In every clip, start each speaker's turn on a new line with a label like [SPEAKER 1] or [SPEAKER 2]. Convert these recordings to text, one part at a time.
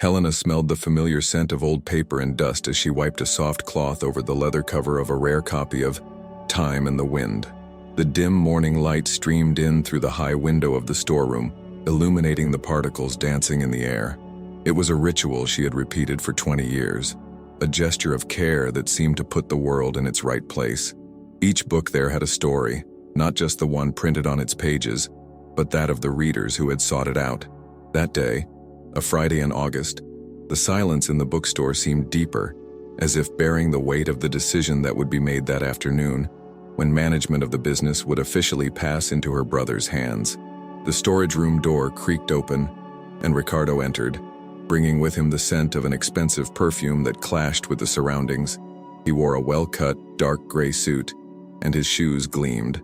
[SPEAKER 1] Helena smelled the familiar scent of old paper and dust as she wiped a soft cloth over the leather cover of a rare copy of Time and the Wind. The dim morning light streamed in through the high window of the storeroom, illuminating the particles dancing in the air. It was a ritual she had repeated for 20 years, a gesture of care that seemed to put the world in its right place. Each book there had a story, not just the one printed on its pages, but that of the readers who had sought it out. That day, a Friday in August, the silence in the bookstore seemed deeper, as if bearing the weight of the decision that would be made that afternoon, when management of the business would officially pass into her brother's hands. The storage room door creaked open, and Ricardo entered, bringing with him the scent of an expensive perfume that clashed with the surroundings. He wore a well-cut, dark gray suit, and his shoes gleamed,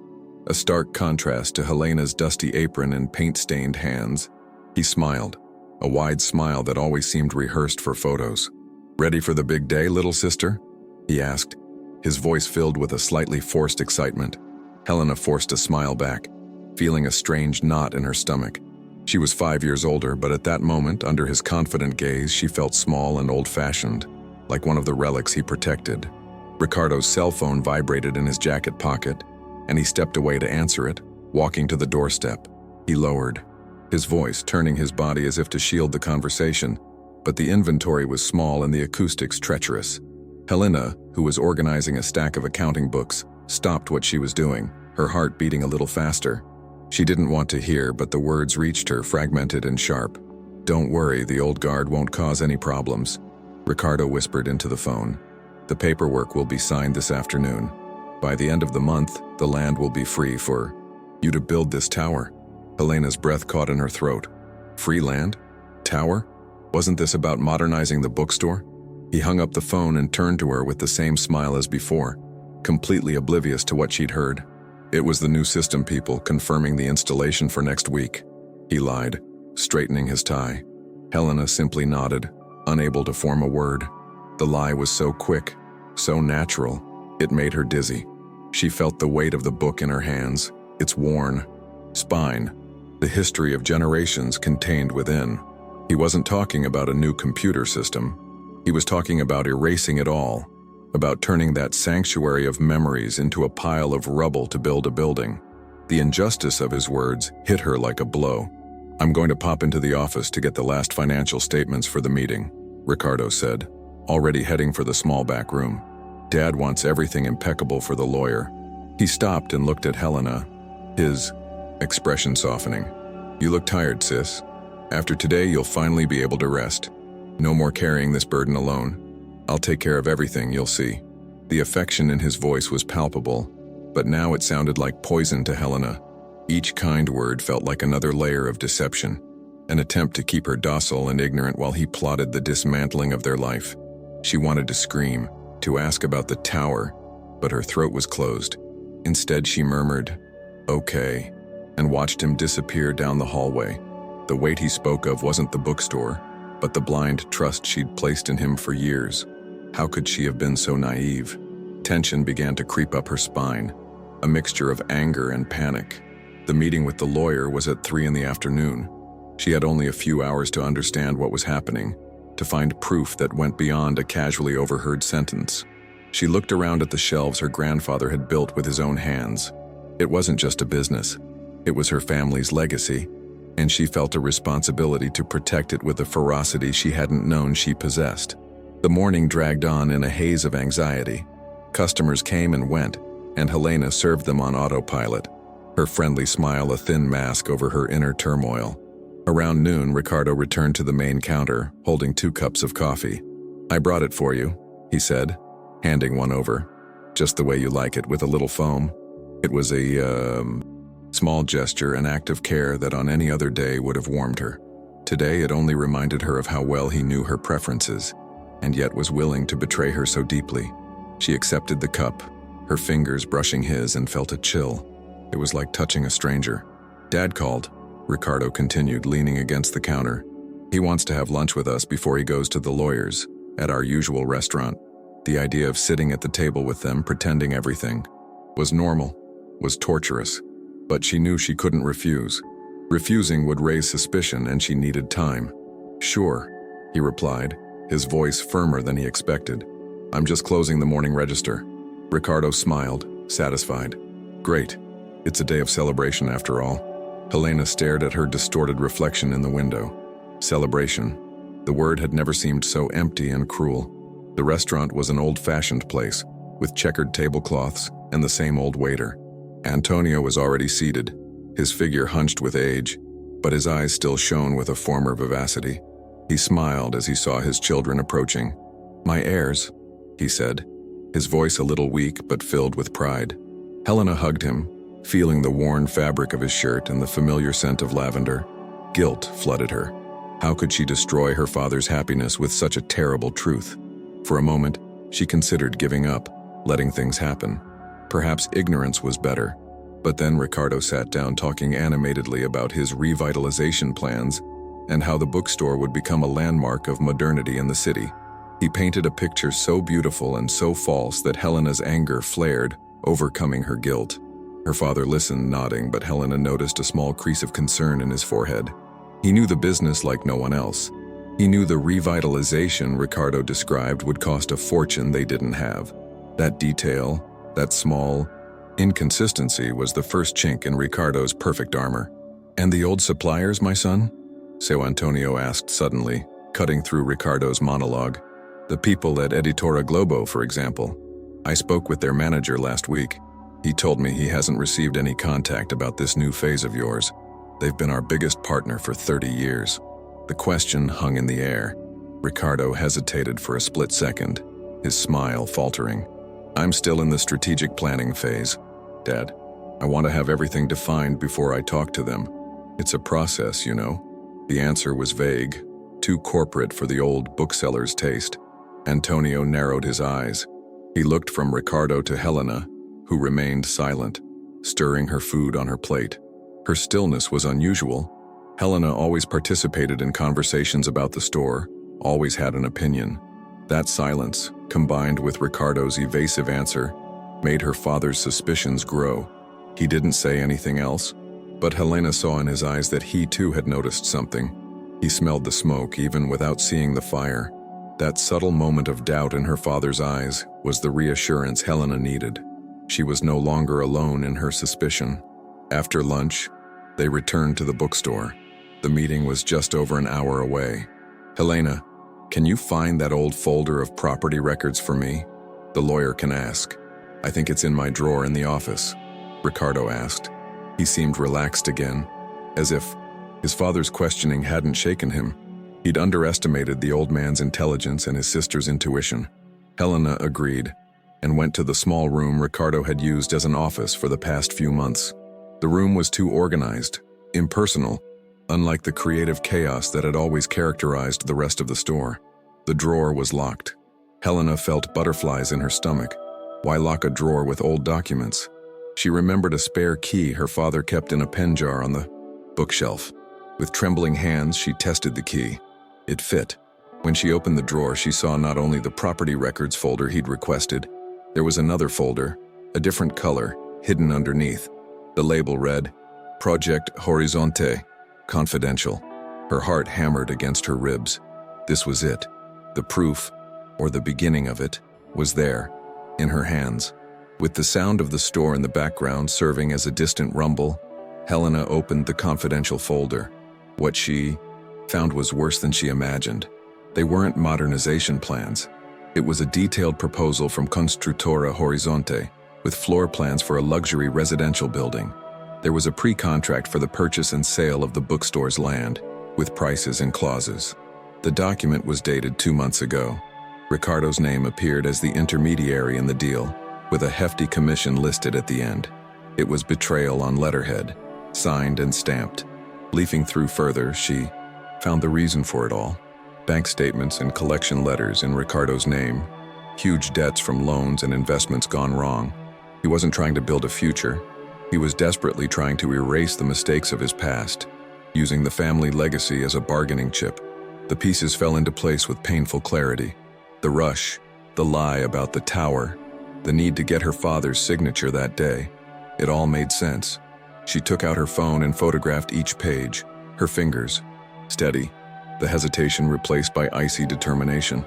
[SPEAKER 1] a stark contrast to Helena's dusty apron and paint-stained hands. He smiled, a wide smile that always seemed rehearsed for photos. "Ready for the big day, little sister?" he asked, his voice filled with a slightly forced excitement. Helena forced a smile back, feeling a strange knot in her stomach. She was 5 years older, but at that moment, under his confident gaze, she felt small and old-fashioned, like one of the relics he protected. Ricardo's cell phone vibrated in his jacket pocket, and he stepped away to answer it, walking to the doorstep. He lowered, his voice turning his body as if to shield the conversation, but the inventory was small and the acoustics treacherous. Helena, who was organizing a stack of accounting books, stopped what she was doing, her heart beating a little faster. She didn't want to hear, but the words reached her, fragmented and sharp. "Don't worry, the old guard won't cause any problems," Ricardo whispered into the phone. "The paperwork will be signed this afternoon. By the end of the month, the land will be free for you to build this tower." Helena's breath caught in her throat. Free land? Tower? Wasn't this about modernizing the bookstore? He hung up the phone and turned to her with the same smile as before, completely oblivious to what she'd heard. It was the new system people confirming the installation for next week. He lied, straightening his tie. Helena simply nodded, unable to form a word. The lie was so quick, so natural, it made her dizzy. She felt the weight of the book in her hands, its worn spine, the history of generations contained within. He wasn't talking about a new computer system. He was talking about erasing it all, about turning that sanctuary of memories into a pile of rubble to build a building. The injustice of his words hit her like a blow. "I'm going to pop into the office to get the last financial statements for the meeting," Ricardo said, already heading for the small back room. "Dad wants everything impeccable for the lawyer." He stopped and looked at Helena, his expression softening. "You look tired, sis. After today, you'll finally be able to rest. No more carrying this burden alone. I'll take care of everything, you'll see." The affection in his voice was palpable, but now it sounded like poison to Helena. Each kind word felt like another layer of deception, an attempt to keep her docile and ignorant while he plotted the dismantling of their life. She wanted to scream, to ask about the tower, but her throat was closed. Instead, she murmured, "Okay," and watched him disappear down the hallway. The weight he spoke of wasn't the bookstore, but the blind trust she'd placed in him for years. How could she have been so naive? Tension began to creep up her spine, a mixture of anger and panic. The meeting with the lawyer was at 3 in the afternoon. She had only a few hours to understand what was happening, to find proof that went beyond a casually overheard sentence. She looked around at the shelves her grandfather had built with his own hands. It wasn't just a business. It was her family's legacy, and she felt a responsibility to protect it with a ferocity she hadn't known she possessed. The morning dragged on in a haze of anxiety. Customers came and went, and Helena served them on autopilot, her friendly smile a thin mask over her inner turmoil. Around noon, Ricardo returned to the main counter, holding 2 cups of coffee. "I brought it for you," he said, handing one over. "Just the way you like it, with a little foam." It was a small gesture, an act of care that on any other day would have warmed her. Today it only reminded her of how well he knew her preferences, and yet was willing to betray her so deeply. She accepted the cup, her fingers brushing his, and felt a chill. It was like touching a stranger. "Dad called," Ricardo continued, leaning against the counter. "He wants to have lunch with us before he goes to the lawyers, at our usual restaurant." The idea of sitting at the table with them, pretending everything was normal, was torturous. But she knew she couldn't refuse. Refusing would raise suspicion, and she needed time. "Sure," he replied, his voice firmer than he expected. I'm just closing the morning register. Ricardo smiled, satisfied. Great. It's a day of celebration after all. Helena stared at her distorted reflection in the window. Celebration. The word had never seemed so empty and cruel. The restaurant was an old-fashioned place, with checkered tablecloths and the same old waiter. Antonio was already seated, his figure hunched with age, but his eyes still shone with a former vivacity. He smiled as he saw his children approaching. My heirs, he said, his voice a little weak but filled with pride. Helena hugged him, feeling the worn fabric of his shirt and the familiar scent of lavender. Guilt flooded her. How could she destroy her father's happiness with such a terrible truth? For a moment, she considered giving up, letting things happen. Perhaps ignorance was better. But then Ricardo sat down talking animatedly about his revitalization plans and how the bookstore would become a landmark of modernity in the city. He painted a picture so beautiful and so false that Helena's anger flared, overcoming her guilt. Her father listened, nodding, but Helena noticed a small crease of concern in his forehead. He knew the business like no one else. He knew the revitalization Ricardo described would cost a fortune they didn't have. That detail, that small inconsistency was the first chink in Ricardo's perfect armor. And the old suppliers, my son? So Antonio asked suddenly, cutting through Ricardo's monologue. The people at Editora Globo, for example. I spoke with their manager last week. He told me he hasn't received any contact about this new phase of yours. They've been our biggest partner for 30 years. The question hung in the air. Ricardo hesitated for a split second, his smile faltering. I'm still in the strategic planning phase, Dad. I want to have everything defined before I talk to them. It's a process, you know. The answer was vague, too corporate for the old bookseller's taste. Antonio narrowed his eyes. He looked from Ricardo to Helena, who remained silent, stirring her food on her plate. Her stillness was unusual. Helena always participated in conversations about the store, always had an opinion. That silence, combined with Ricardo's evasive answer, made her father's suspicions grow. He didn't say anything else, but Helena saw in his eyes that he too had noticed something. He smelled the smoke even without seeing the fire. That subtle moment of doubt in her father's eyes was the reassurance Helena needed. She was no longer alone in her suspicion. After lunch, they returned to the bookstore. The meeting was just over an hour away. Helena, can you find that old folder of property records for me? The lawyer can ask. I think it's in my drawer in the office, Ricardo asked. He seemed relaxed again, as if his father's questioning hadn't shaken him. He'd underestimated the old man's intelligence and his sister's intuition. Helena agreed, and went to the small room Ricardo had used as an office for the past few months. The room was too organized, impersonal, unlike the creative chaos that had always characterized the rest of the store. The drawer was locked. Helena felt butterflies in her stomach. Why lock a drawer with old documents? She remembered a spare key her father kept in a pen jar on the bookshelf. With trembling hands, she tested the key. It fit. When she opened the drawer, she saw not only the property records folder he'd requested, there was another folder, a different color, hidden underneath. The label read, Project Horizonte, Confidential. Her heart hammered against her ribs. This was it. The proof, or the beginning of it, was there, in her hands. With the sound of the store in the background serving as a distant rumble, Helena opened the confidential folder. What she found was worse than she imagined. They weren't modernization plans. It was a detailed proposal from Constructora Horizonte, with floor plans for a luxury residential building. There was a pre-contract for the purchase and sale of the bookstore's land, with prices and clauses. The document was dated 2 months ago. Ricardo's name appeared as the intermediary in the deal, with a hefty commission listed at the end. It was betrayal on letterhead, signed and stamped. Leafing through further, she found the reason for it all. Bank statements and collection letters in Ricardo's name. Huge debts from loans and investments gone wrong. He wasn't trying to build a future. He was desperately trying to erase the mistakes of his past, using the family legacy as a bargaining chip. The pieces fell into place with painful clarity. The rush, the lie about the tower, the need to get her father's signature that day. It all made sense. She took out her phone and photographed each page, her fingers, steady, the hesitation replaced by icy determination.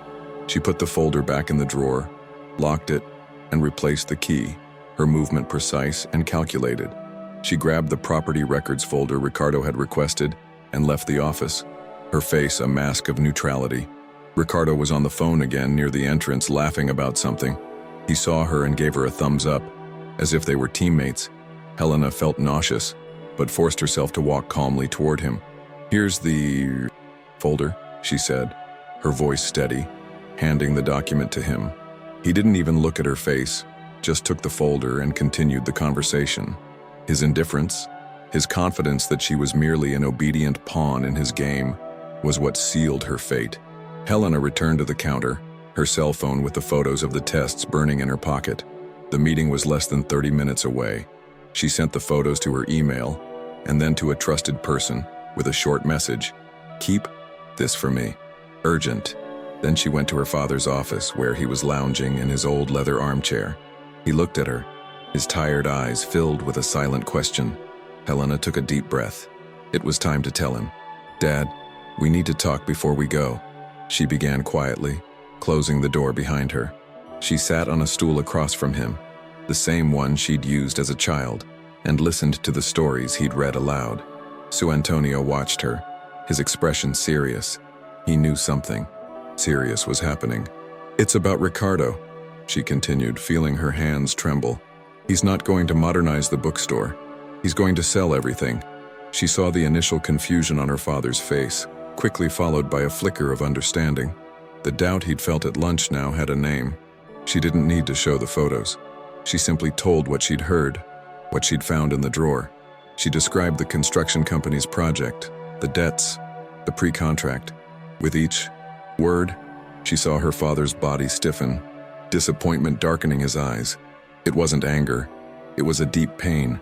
[SPEAKER 1] She put the folder back in the drawer, locked it, and replaced the key, her movement precise and calculated. She grabbed the property records folder Ricardo had requested and left the office, her face a mask of neutrality. Ricardo was on the phone again near the entrance, laughing about something. He saw her and gave her a thumbs up, as if they were teammates. Helena felt nauseous, but forced herself to walk calmly toward him. "Here's the folder," she said, her voice steady, handing the document to him. He didn't even look at her face, just took the folder and continued the conversation. His indifference, his confidence that she was merely an obedient pawn in his game, was what sealed her fate. Helena returned to the counter, her cell phone with the photos of the tests burning in her pocket. The meeting was less than 30 minutes away. She sent the photos to her email, and then to a trusted person, with a short message. "Keep this for me. Urgent." Then she went to her father's office, where he was lounging in his old leather armchair. He looked at her, his tired eyes filled with a silent question. Helena took a deep breath. It was time to tell him. "Dad, we need to talk before we go," she began quietly, closing the door behind her. She sat on a stool across from him, the same one she'd used as a child, and listened to the stories he'd read aloud. Su Antonio watched her, his expression serious. He knew something serious was happening. "It's about Ricardo," she continued, feeling her hands tremble. "He's not going to modernize the bookstore. He's going to sell everything." She saw the initial confusion on her father's face, quickly followed by a flicker of understanding. The doubt he'd felt at lunch now had a name. She didn't need to show the photos. She simply told what she'd heard, what she'd found in the drawer. She described the construction company's project, the debts, the pre-contract. With each word, she saw her father's body stiffen, disappointment darkening his eyes. It wasn't anger. It was a deep pain,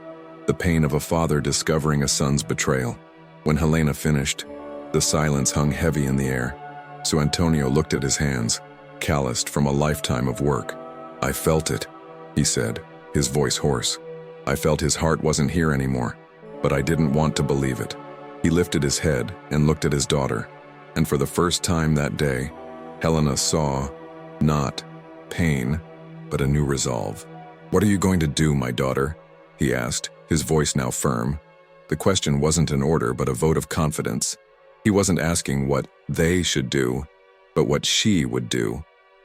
[SPEAKER 1] the pain of a father discovering a son's betrayal. When Helena finished, the silence hung heavy in the air. So Antonio looked at his hands, calloused from a lifetime of work. "I felt it," he said, his voice hoarse. "I felt his heart wasn't here anymore, but I didn't want to believe it." He lifted his head and looked at his daughter, and for the first time that day, Helena saw, not pain, but a new resolve. "What are you going to do, my daughter?" he asked, his voice now firm. The question wasn't an order, but a vote of confidence. He wasn't asking what they should do, but what she would do.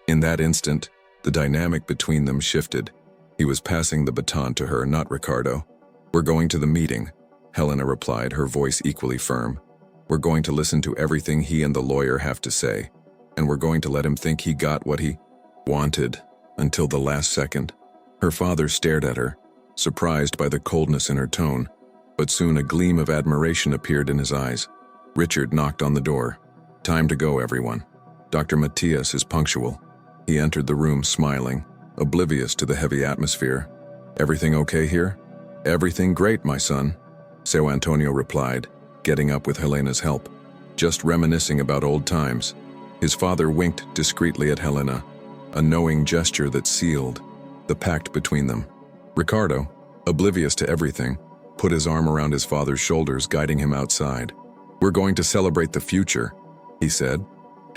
[SPEAKER 1] In that instant, the dynamic between them shifted. He was passing the baton to her, not Ricardo. "We're going to the meeting," Helena replied, her voice equally firm. "We're going to listen to everything he and the lawyer have to say, and we're going to let him think he got what he wanted until the last second." Her father stared at her, surprised by the coldness in her tone, but soon a gleam of admiration appeared in his eyes. Richard knocked on the door. "Time to go, everyone. Dr. Matias is punctual." He entered the room smiling, oblivious to the heavy atmosphere. "Everything okay here?" "Everything great, my son," Seu Antonio replied, getting up with Helena's help. "Just reminiscing about old times." His father winked discreetly at Helena, a knowing gesture that sealed the pact between them. Ricardo, oblivious to everything, put his arm around his father's shoulders, guiding him outside. "We're going to celebrate the future," he said.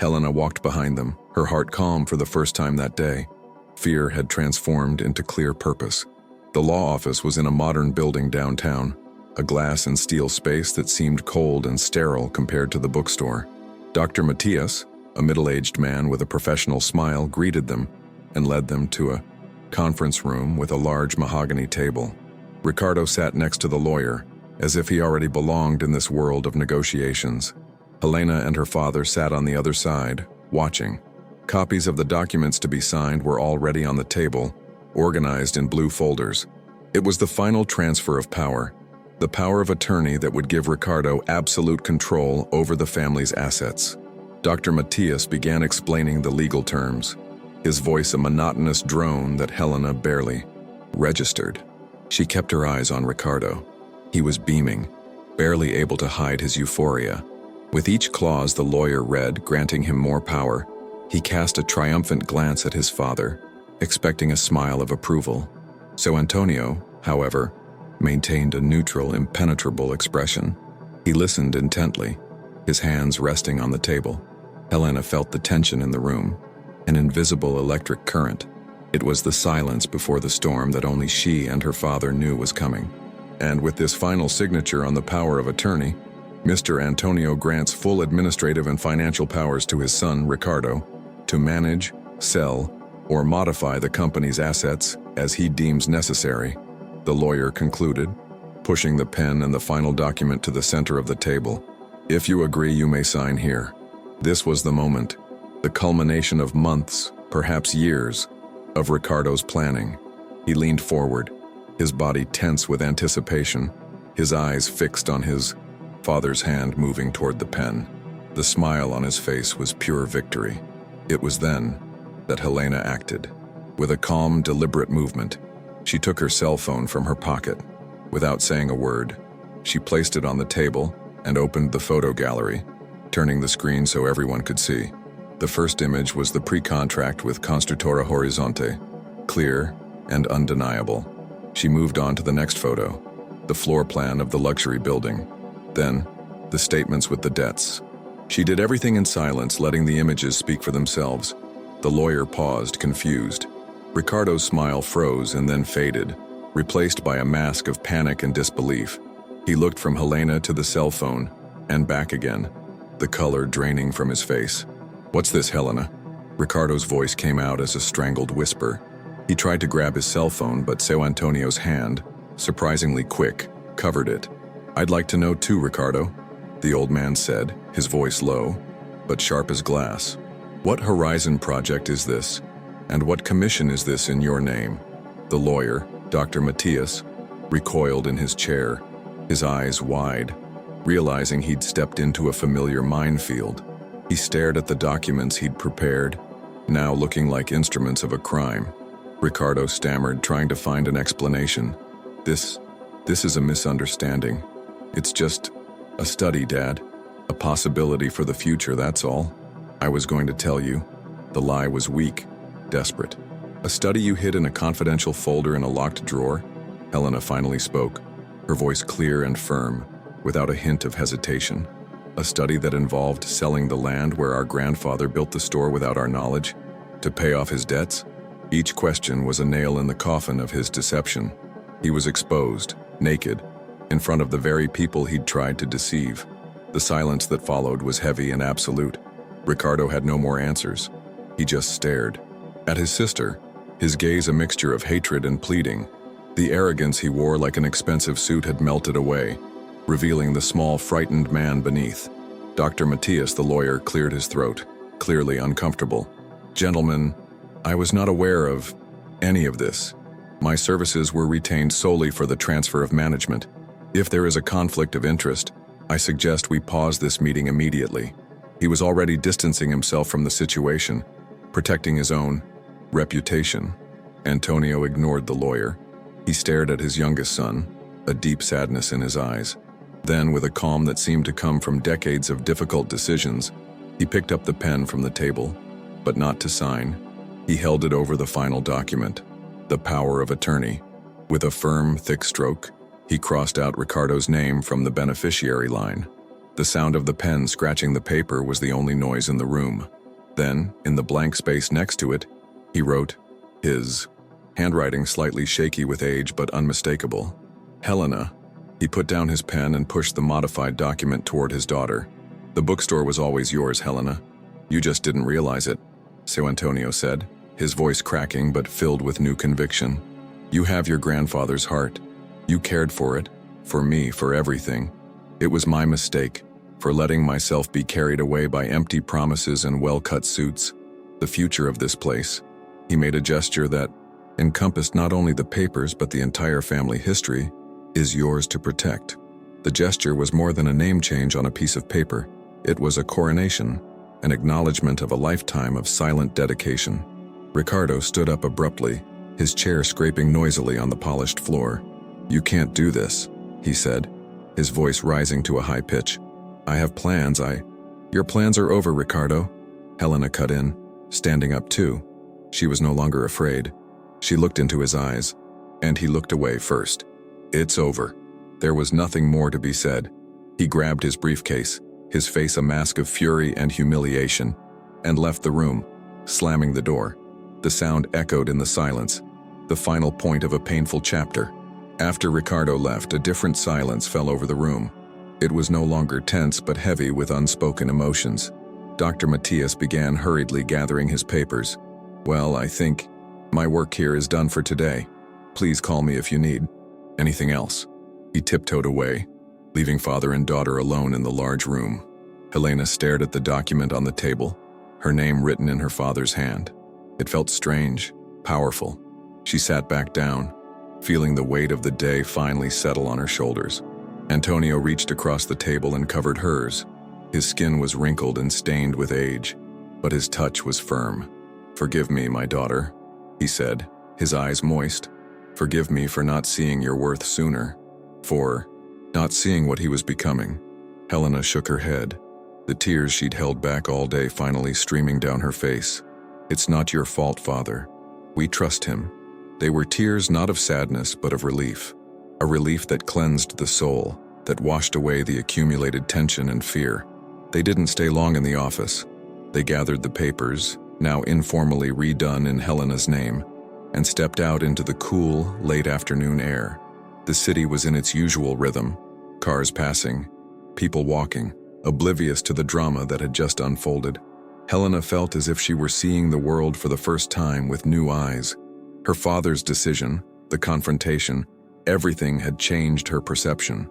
[SPEAKER 1] Helena walked behind them, her heart calm for the first time that day. Fear had transformed into clear purpose. The law office was in a modern building downtown, a glass and steel space that seemed cold and sterile compared to the bookstore. Dr. Matias, a middle-aged man with a professional smile, greeted them and led them to a conference room with a large mahogany table. Ricardo sat next to the lawyer, as if he already belonged in this world of negotiations. Helena and her father sat on the other side, watching. Copies of the documents to be signed were already on the table, organized in blue folders. It was the final transfer of power, the power of attorney that would give Ricardo absolute control over the family's assets. Dr. Matias began explaining the legal terms, his voice a monotonous drone that Helena barely registered. She kept her eyes on Ricardo. He was beaming, barely able to hide his euphoria. With each clause the lawyer read, granting him more power, he cast a triumphant glance at his father, expecting a smile of approval. So Antonio, however, maintained a neutral, impenetrable expression. He listened intently, his hands resting on the table. Helena felt the tension in the room, an invisible electric current. It was the silence before the storm that only she and her father knew was coming. And with this final signature on the power of attorney, Mr. Antonio grants full administrative and financial powers to his son, Ricardo, to manage, sell, or modify the company's assets as he deems necessary, the lawyer concluded, pushing the pen and the final document to the center of the table. If you agree, you may sign here. This was the moment, the culmination of months, perhaps years, of Ricardo's planning. He leaned forward, his body tense with anticipation, his eyes fixed on his father's hand moving toward the pen. The smile on his face was pure victory. It was then that Helena acted. With a calm, deliberate movement, she took her cell phone from her pocket. Without saying a word, she placed it on the table and opened the photo gallery, turning the screen so everyone could see. The first image was the pre-contract with Constructora Horizonte, clear and undeniable. She moved on to the next photo, the floor plan of the luxury building. Then, the statements with the debts. She did everything in silence, letting the images speak for themselves. The lawyer paused, confused. Ricardo's smile froze and then faded, replaced by a mask of panic and disbelief. He looked from Helena to the cell phone, and back again, the color draining from his face. "What's this, Helena?" Ricardo's voice came out as a strangled whisper. He tried to grab his cell phone, but Seu Antonio's hand, surprisingly quick, covered it. "I'd like to know too, Ricardo," the old man said, his voice low, but sharp as glass. "What Horizon project is this? And what commission is this in your name?" The lawyer, Dr. Matias, recoiled in his chair, his eyes wide, realizing he'd stepped into a familiar minefield. He stared at the documents he'd prepared, now looking like instruments of a crime. Ricardo stammered, trying to find an explanation. This is a misunderstanding. It's just a study, Dad. A possibility for the future, that's all. I was going to tell you." The lie was weak, desperate. "A study you hid in a confidential folder in a locked drawer?" Helena finally spoke, her voice clear and firm, without a hint of hesitation. "A study that involved selling the land where our grandfather built the store without our knowledge, to pay off his debts?" Each question was a nail in the coffin of his deception. He was exposed, naked, in front of the very people he'd tried to deceive. The silence that followed was heavy and absolute. Ricardo had no more answers. He just stared. At his sister, his gaze a mixture of hatred and pleading. The arrogance he wore like an expensive suit had melted away, revealing the small, frightened man beneath. Dr. Matias, the lawyer, cleared his throat, clearly uncomfortable. "Gentlemen, I was not aware of any of this. My services were retained solely for the transfer of management. If there is a conflict of interest, I suggest we pause this meeting immediately." He was already distancing himself from the situation, protecting his own reputation. Antonio ignored the lawyer. He stared at his youngest son, a deep sadness in his eyes. Then, with a calm that seemed to come from decades of difficult decisions, he picked up the pen from the table, but not to sign. He held it over the final document, the power of attorney. With a firm, thick stroke, he crossed out Ricardo's name from the beneficiary line. The sound of the pen scratching the paper was the only noise in the room. Then, in the blank space next to it, he wrote his handwriting slightly shaky with age but unmistakable. "Helena." He put down his pen and pushed the modified document toward his daughter. "The bookstore was always yours, Helena. You just didn't realize it," Seu Antonio said, his voice cracking but filled with new conviction. "You have your grandfather's heart. You cared for it, for me, for everything. It was my mistake, for letting myself be carried away by empty promises and well-cut suits. The future of this place." He made a gesture that encompassed not only the papers but the entire family history, "is yours to protect." The gesture was more than a name change on a piece of paper. It was a coronation, an acknowledgement of a lifetime of silent dedication. Ricardo stood up abruptly, his chair scraping noisily on the polished floor. "You can't do this," he said, his voice rising to a high pitch. "I have plans, Your plans are over, Ricardo," Helena cut in, standing up too. She was no longer afraid. She looked into his eyes, and he looked away first. "It's over." There was nothing more to be said. He grabbed his briefcase, his face a mask of fury and humiliation, and left the room, slamming the door. The sound echoed in the silence, the final point of a painful chapter. After Ricardo left, a different silence fell over the room. It was no longer tense but heavy with unspoken emotions. Dr. Matias began hurriedly gathering his papers. "Well, I think my work here is done for today. Please call me if you need anything else." He tiptoed away, leaving father and daughter alone in the large room. Helena stared at the document on the table, her name written in her father's hand. It felt strange, powerful. She sat back down, feeling the weight of the day finally settle on her shoulders. Antonio reached across the table and covered hers. His skin was wrinkled and stained with age, but his touch was firm. "Forgive me, my daughter," he said, his eyes moist. "Forgive me for not seeing your worth sooner, for not seeing what he was becoming." Helena shook her head, the tears she'd held back all day finally streaming down her face. "It's not your fault, Father. We trust him." They were tears not of sadness but of relief, a relief that cleansed the soul, that washed away the accumulated tension and fear. They didn't stay long in the office. They gathered the papers, now informally redone in Helena's name, and stepped out into the cool, late afternoon air. The city was in its usual rhythm, cars passing, people walking, oblivious to the drama that had just unfolded. Helena felt as if she were seeing the world for the first time with new eyes. Her father's decision, the confrontation, everything had changed her perception.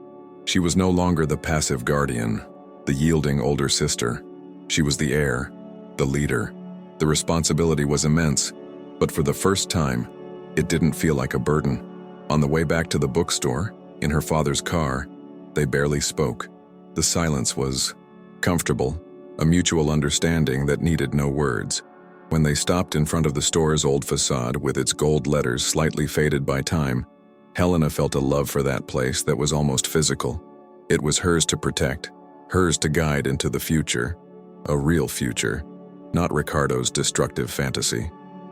[SPEAKER 1] She was no longer the passive guardian, the yielding older sister. She was the heir, the leader. The responsibility was immense, but for the first time, it didn't feel like a burden. On the way back to the bookstore, in her father's car, they barely spoke. The silence was comfortable, a mutual understanding that needed no words. When they stopped in front of the store's old facade with its gold letters slightly faded by time, Helena felt a love for that place that was almost physical. It was hers to protect, hers to guide into the future, a real future, not Ricardo's destructive fantasy.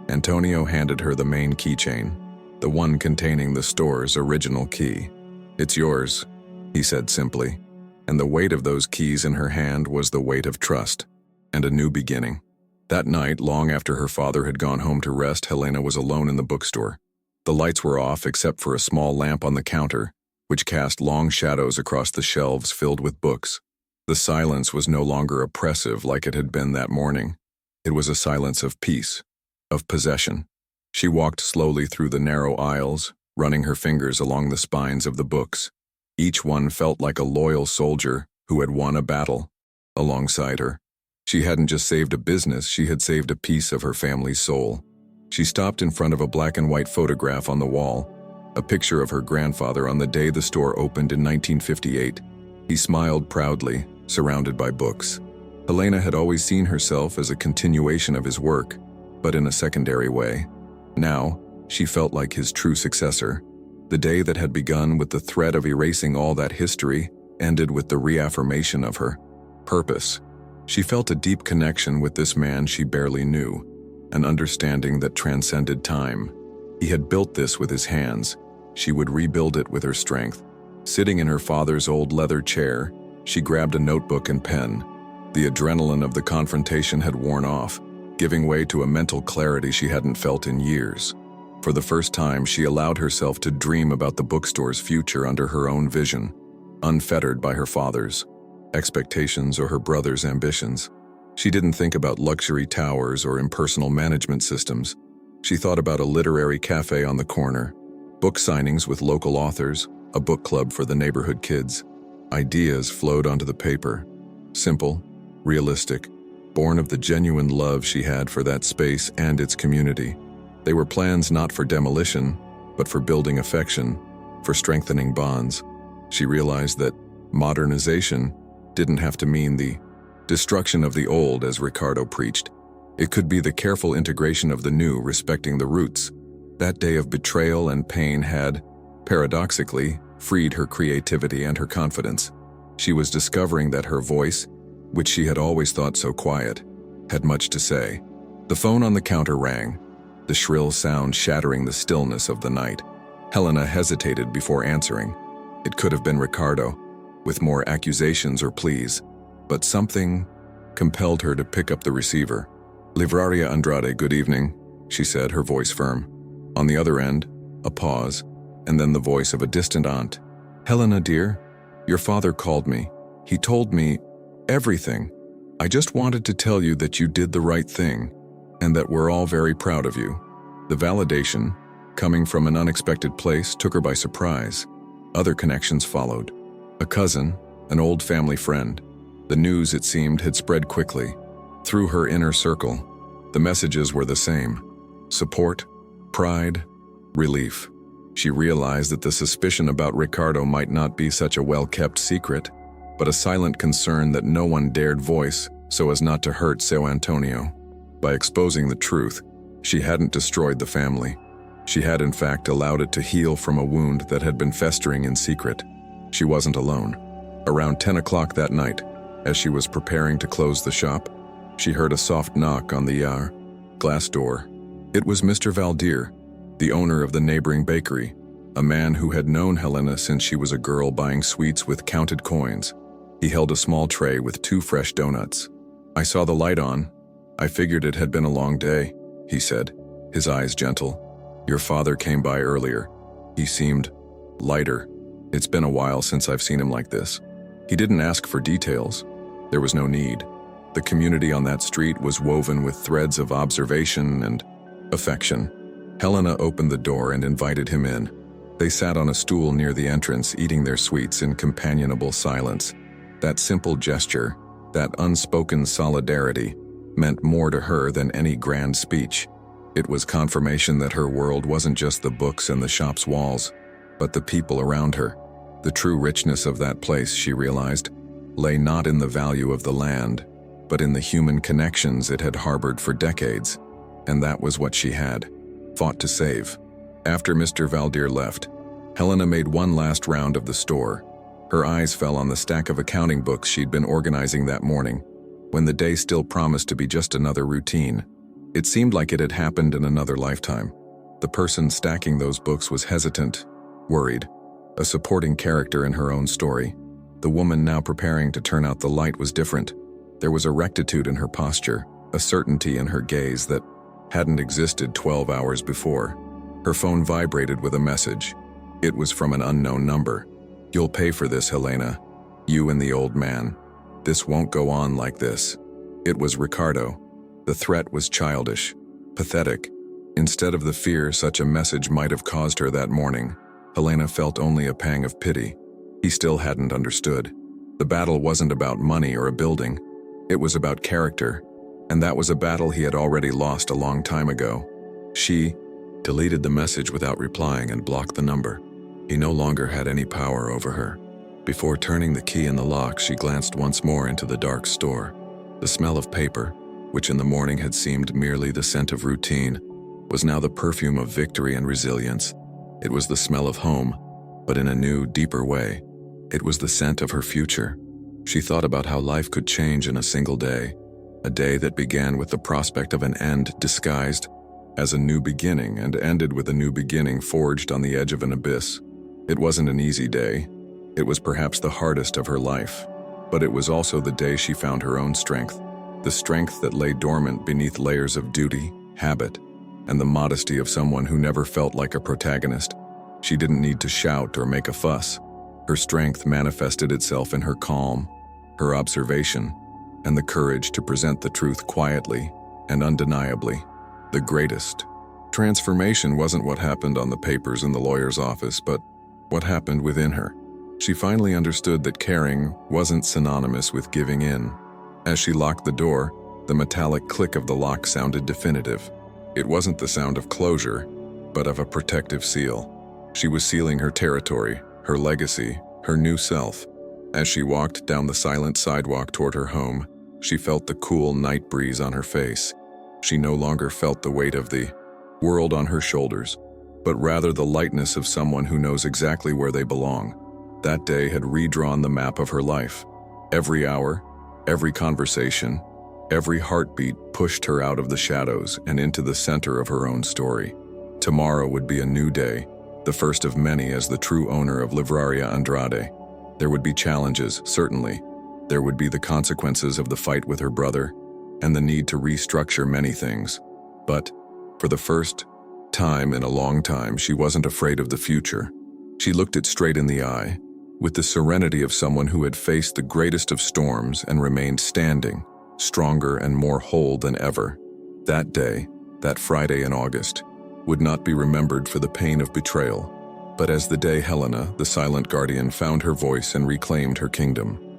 [SPEAKER 1] Antonio handed her the main keychain, the one containing the store's original key. "It's yours," he said simply, and the weight of those keys in her hand was the weight of trust and a new beginning. That night, long after her father had gone home to rest, Helena was alone in the bookstore. The lights were off except for a small lamp on the counter, which cast long shadows across the shelves filled with books. The silence was no longer oppressive like it had been that morning. It was a silence of peace, of possession. She walked slowly through the narrow aisles, running her fingers along the spines of the books. Each one felt like a loyal soldier who had won a battle. Alongside her, she hadn't just saved a business, she had saved a piece of her family's soul. She stopped in front of a black and white photograph on the wall, a picture of her grandfather on the day the store opened in 1958. He smiled proudly, surrounded by books. Helena had always seen herself as a continuation of his work, but in a secondary way. Now, she felt like his true successor. The day that had begun with the threat of erasing all that history ended with the reaffirmation of her purpose. She felt a deep connection with this man she barely knew, an understanding that transcended time. He had built this with his hands. She would rebuild it with her strength. Sitting in her father's old leather chair, she grabbed a notebook and pen. The adrenaline of the confrontation had worn off, giving way to a mental clarity she hadn't felt in years. For the first time, she allowed herself to dream about the bookstore's future under her own vision, unfettered by her father's expectations or her brother's ambitions. She didn't think about luxury towers or impersonal management systems. She thought about a literary cafe on the corner, book signings with local authors, a book club for the neighborhood kids. Ideas flowed onto the paper, simple, realistic, born of the genuine love she had for that space and its community. They were plans not for demolition, but for building affection, for strengthening bonds. She realized that modernization didn't have to mean the destruction of the old, as Ricardo preached. It could be the careful integration of the new, respecting the roots. That day of betrayal and pain had, paradoxically, freed her creativity and her confidence. She was discovering that her voice, which she had always thought so quiet, had much to say. The phone on the counter rang, the shrill sound shattering the stillness of the night. Helena hesitated before answering. It could have been Ricardo, with more accusations or pleas. but something compelled her to pick up the receiver. "Livraria Andrade, good evening," she said, her voice firm. On the other end, a pause, and then the voice of a distant aunt. "Helena, dear, your father called me. He told me everything. I just wanted to tell you that you did the right thing, and that we're all very proud of you." The validation, coming from an unexpected place, took her by surprise. Other connections followed. A cousin, an old family friend. The news, it seemed, had spread quickly. Through her inner circle, the messages were the same: support, pride, relief. She realized that the suspicion about Ricardo might not be such a well-kept secret, but a silent concern that no one dared voice so as not to hurt Seu Antonio. By exposing the truth, she hadn't destroyed the family. She had, in fact, allowed it to heal from a wound that had been festering in secret. She wasn't alone. Around 10 o'clock that night, as she was preparing to close the shop, she heard a soft knock on the glass door. It was Mr. Valdir, the owner of the neighboring bakery, a man who had known Helena since she was a girl buying sweets with counted coins. He held a small tray with 2 fresh donuts. "I saw the light on. I figured it had been a long day," he said, his eyes gentle. "Your father came by earlier. He seemed lighter. It's been a while since I've seen him like this." He didn't ask for details. There was no need. The community on that street was woven with threads of observation and affection. Helena opened the door and invited him in. They sat on a stool near the entrance, eating their sweets in companionable silence. That simple gesture, that unspoken solidarity, meant more to her than any grand speech. It was confirmation that her world wasn't just the books and the shop's walls, but the people around her. The true richness of that place, she realized, lay not in the value of the land, but in the human connections it had harbored for decades. And that was what she had fought to save. After Mr. Valdir left, Helena made one last round of the store. Her eyes fell on the stack of accounting books she'd been organizing that morning, when the day still promised to be just another routine. It seemed like it had happened in another lifetime. The person stacking those books was hesitant, worried, a supporting character in her own story. The woman now preparing to turn out the light was different. There was a rectitude in her posture, a certainty in her gaze that hadn't existed 12 hours before. Her phone vibrated with a message. It was from an unknown number. "You'll pay for this, Helena. You and the old man. This won't go on like this." It was Ricardo. The threat was childish, pathetic. Instead of the fear such a message might have caused her that morning, Helena felt only a pang of pity. He still hadn't understood. The battle wasn't about money or a building. It was about character, and that was a battle he had already lost a long time ago. She deleted the message without replying and blocked the number. He no longer had any power over her. Before turning the key in the lock, she glanced once more into the dark store. The smell of paper, which in the morning had seemed merely the scent of routine, was now the perfume of victory and resilience. It was the smell of home, but in a new, deeper way. It was the scent of her future. She thought about how life could change in a single day, a day that began with the prospect of an end disguised as a new beginning and ended with a new beginning forged on the edge of an abyss. It wasn't an easy day. It was perhaps the hardest of her life, but it was also the day she found her own strength, the strength that lay dormant beneath layers of duty, habit, and the modesty of someone who never felt like a protagonist. She didn't need to shout or make a fuss. Her strength manifested itself in her calm, her observation, and the courage to present the truth quietly and undeniably. The greatest transformation wasn't what happened on the papers in the lawyer's office, but what happened within her. She finally understood that caring wasn't synonymous with giving in. As she locked the door, the metallic click of the lock sounded definitive. It wasn't the sound of closure, but of a protective seal. She was sealing her territory, her legacy, her new self. As she walked down the silent sidewalk toward her home, she felt the cool night breeze on her face. She no longer felt the weight of the world on her shoulders, but rather the lightness of someone who knows exactly where they belong. That day had redrawn the map of her life. Every hour, every conversation, every heartbeat pushed her out of the shadows and into the center of her own story. Tomorrow would be a new day, the first of many as the true owner of Livraria Andrade. There would be challenges, certainly, There would be the consequences of the fight with her brother, and the need to restructure many things. But, for the first time in a long time, she wasn't afraid of the future. She looked it straight in the eye, with the serenity of someone who had faced the greatest of storms and remained standing, stronger and more whole than ever. That day, that Friday in August, would not be remembered for the pain of betrayal, but as the day Helena, the silent guardian, found her voice and reclaimed her kingdom.